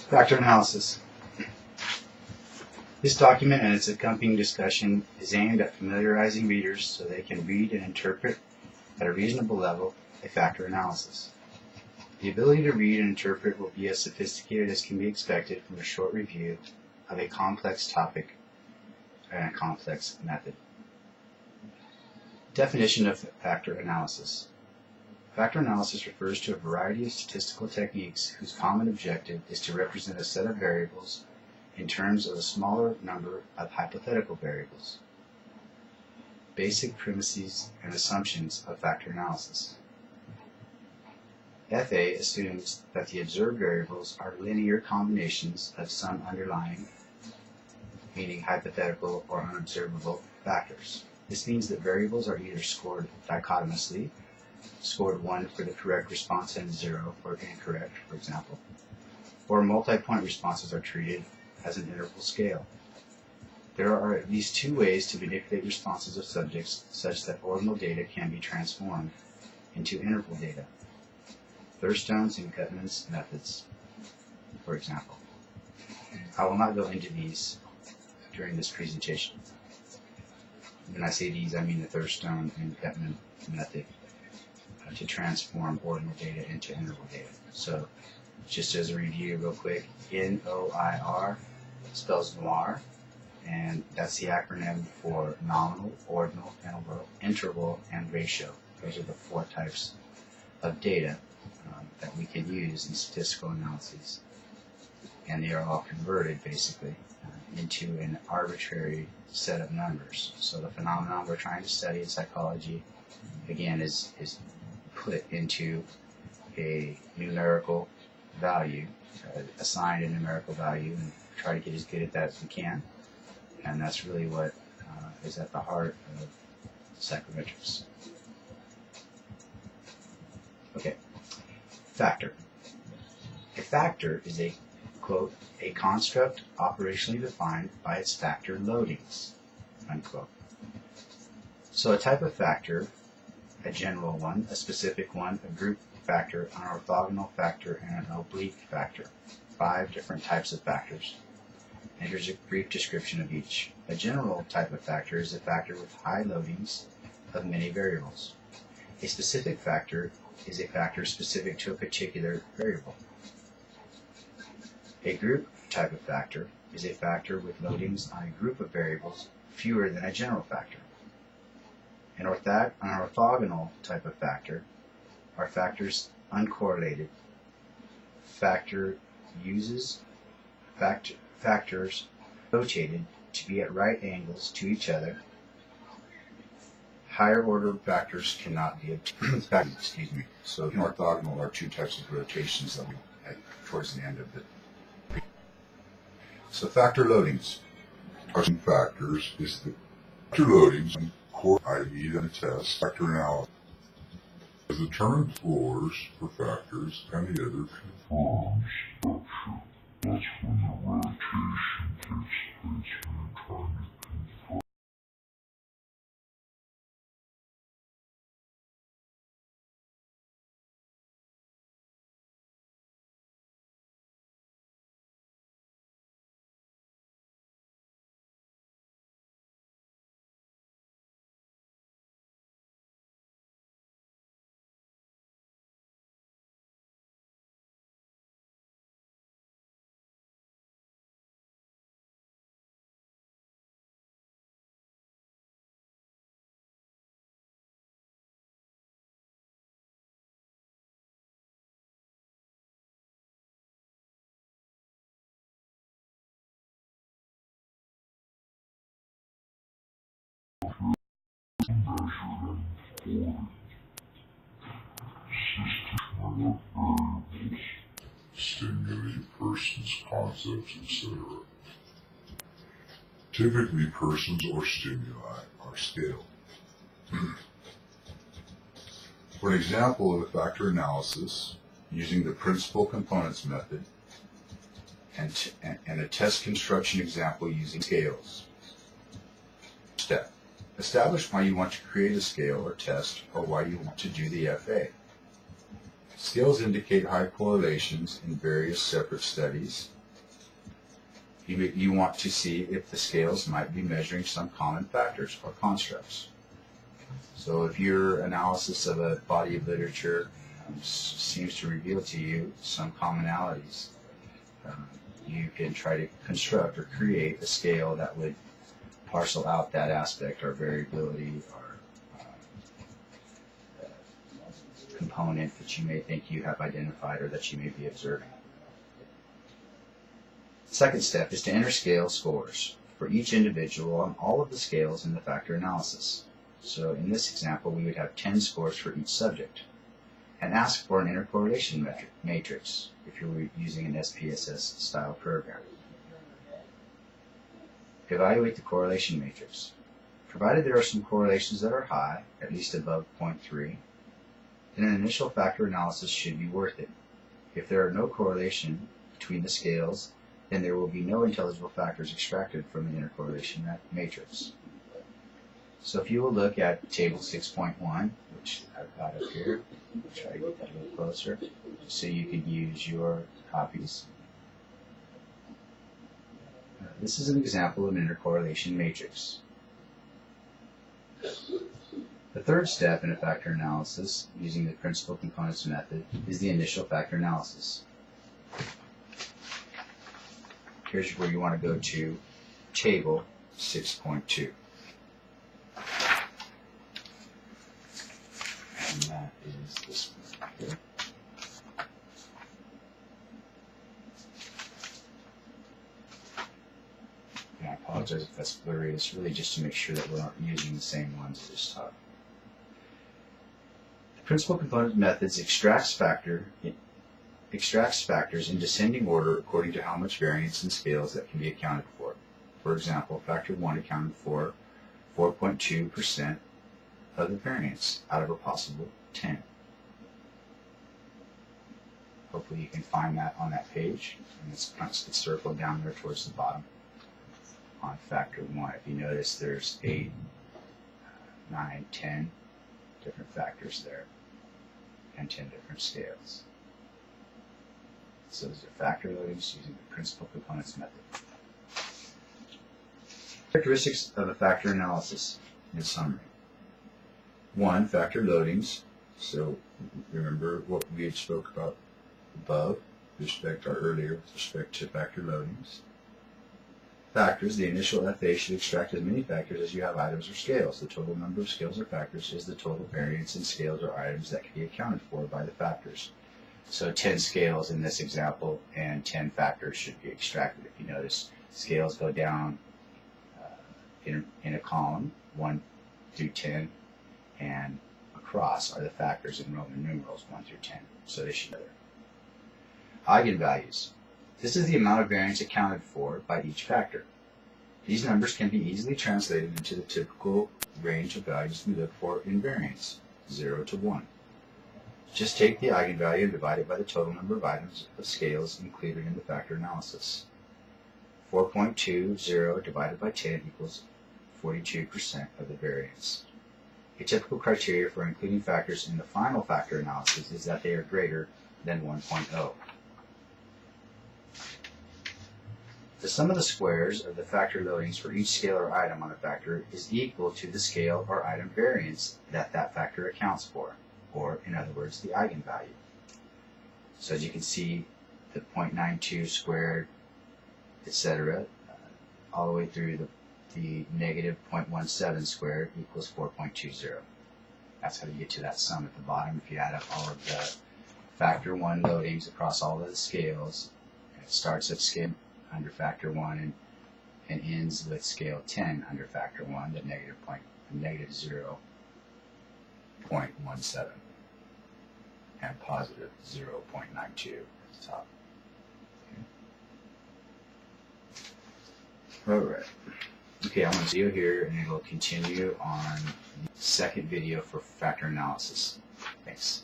Factor analysis. This document and its accompanying discussion is aimed at familiarizing readers so they can read and interpret at a reasonable level a factor analysis. The ability to read and interpret will be as sophisticated as can be expected from a short review of a complex topic and a complex method. Definition of factor analysis. Factor analysis refers to a variety of statistical techniques whose common objective is to represent a set of variables in terms of a smaller number of hypothetical variables. Basic premises and assumptions of factor analysis. FA assumes that the observed variables are linear combinations of some underlying, meaning hypothetical or unobservable, factors. This means that variables are either scored dichotomously, scored 1 for the correct response and 0 for incorrect, for example, or multi-point responses are treated as an interval scale. There are at least two ways to manipulate responses of subjects such that ordinal data can be transformed into interval data. Thurstone's and Gutman's methods, for example. I will not go into these during this presentation. When I say these, I mean the Thurstone and Gutman method to transform ordinal data into interval data. So, just as a review real quick, NOIR spells noir, and that's the acronym for nominal, ordinal, interval, and ratio. Those are the four types of data that we can use in statistical analyses. And they are all converted, basically, into an arbitrary set of numbers. So the phenomenon we're trying to study in psychology, again, is put into a numerical value, assigned a numerical value, and try to get as good at that as we can. And that's really what is at the heart of psychometrics. Okay. Factor. A factor is a, quote, a construct operationally defined by its factor loadings, unquote. So a type of factor, a general one, a specific one, a group factor, an orthogonal factor, and an oblique factor. 5 different types of factors. And here's a brief description of each. A general type of factor is a factor with high loadings of many variables. A specific factor is a factor specific to a particular variable. A group type of factor is a factor with loadings on a group of variables fewer than a general factor. An orthogonal type of factor are factors uncorrelated. Factor uses factors rotated to be at right angles to each other. Higher order factors cannot be obtained. Excuse me. So in orthogonal are two types of rotations that we had towards the end of it. So factor loadings are some factors. Is the factor loadings and core i.e. than a test factor analysis. As the term floors for factors and the other confirms structure. That's when the rotation takes place when you're trying to confirm. Stimulate persons, concepts, etc. Typically, persons or stimuli are scaled. For an example of a factor analysis using the principal components method and a test construction example using scales. Step. Establish why you want to create a scale or test, or why you want to do the FA. Scales indicate high correlations in various separate studies you want to see if the scales might be measuring some common factors or constructs. So if your analysis of a body of literature seems to reveal to you some commonalities, you can try to construct or create a scale that would parcel out that aspect or variability or component that you may think you have identified or that you may be observing. Second step is to enter scale scores for each individual on all of the scales in the factor analysis. So in this example, we would have 10 scores for each subject, and ask for an intercorrelation matrix if you were using an SPSS style program. Evaluate the correlation matrix. Provided there are some correlations that are high, at least above 0.3, then an initial factor analysis should be worth it. If there are no correlation between the scales, then there will be no intelligible factors extracted from the intercorrelation matrix. So if you will look at table 6.1, which I've got up here, I'll try to get that a little closer so you can use your copies. This is an example of an intercorrelation matrix. The third step in a factor analysis using the principal components method is the initial factor analysis. Here's where you want to go to table 6.2. And that is this one here. And I apologize if that's blurry. It's really just to make sure that we're not using the same ones at this time. The principal component methods extracts factors in descending order according to how much variance in scales that can be accounted for. For example, factor 1 accounted for 4.2% of the variance out of a possible 10. Hopefully you can find that on that page, and it's circled down there towards the bottom on factor 1. If you notice, there's 8, 9, 10 different factors there and 10 different scales. So those are factor loadings using the principal components method. Characteristics of a factor analysis in summary. 1. Factor loadings. So remember what we had spoke about above with respect to factor loadings. Factors. The initial FA should extract as many factors as you have items or scales. The total number of scales or factors is the total variance in scales or items that can be accounted for by the factors. So 10 scales in this example and 10 factors should be extracted. If you notice, scales go down in a column, 1 through 10, and across are the factors in Roman numerals 1 through 10. So they should be there. Eigenvalues. This is the amount of variance accounted for by each factor. These numbers can be easily translated into the typical range of values we look for in variance, 0 to 1. Just take the eigenvalue and divide it by the total number of items of scales included in the factor analysis. 4.20 divided by 10 equals 42% of the variance. A typical criteria for including factors in the final factor analysis is that they are greater than 1.0. The sum of the squares of the factor loadings for each scale or item on a factor is equal to the scale or item variance that that factor accounts for, or in other words, the eigenvalue. So as you can see, the 0.92 squared, etc., all the way through the negative 0.17 squared equals 4.20. That's how you get to that sum at the bottom. If you add up all of the factor 1 loadings across all of the scales, it starts at scale under factor 1 and ends with scale 10 under factor 1, the negative 0.17 and positive 0.92 at the top. Alright. Okay, I'm going to video here and it will continue on the second video for factor analysis. Thanks.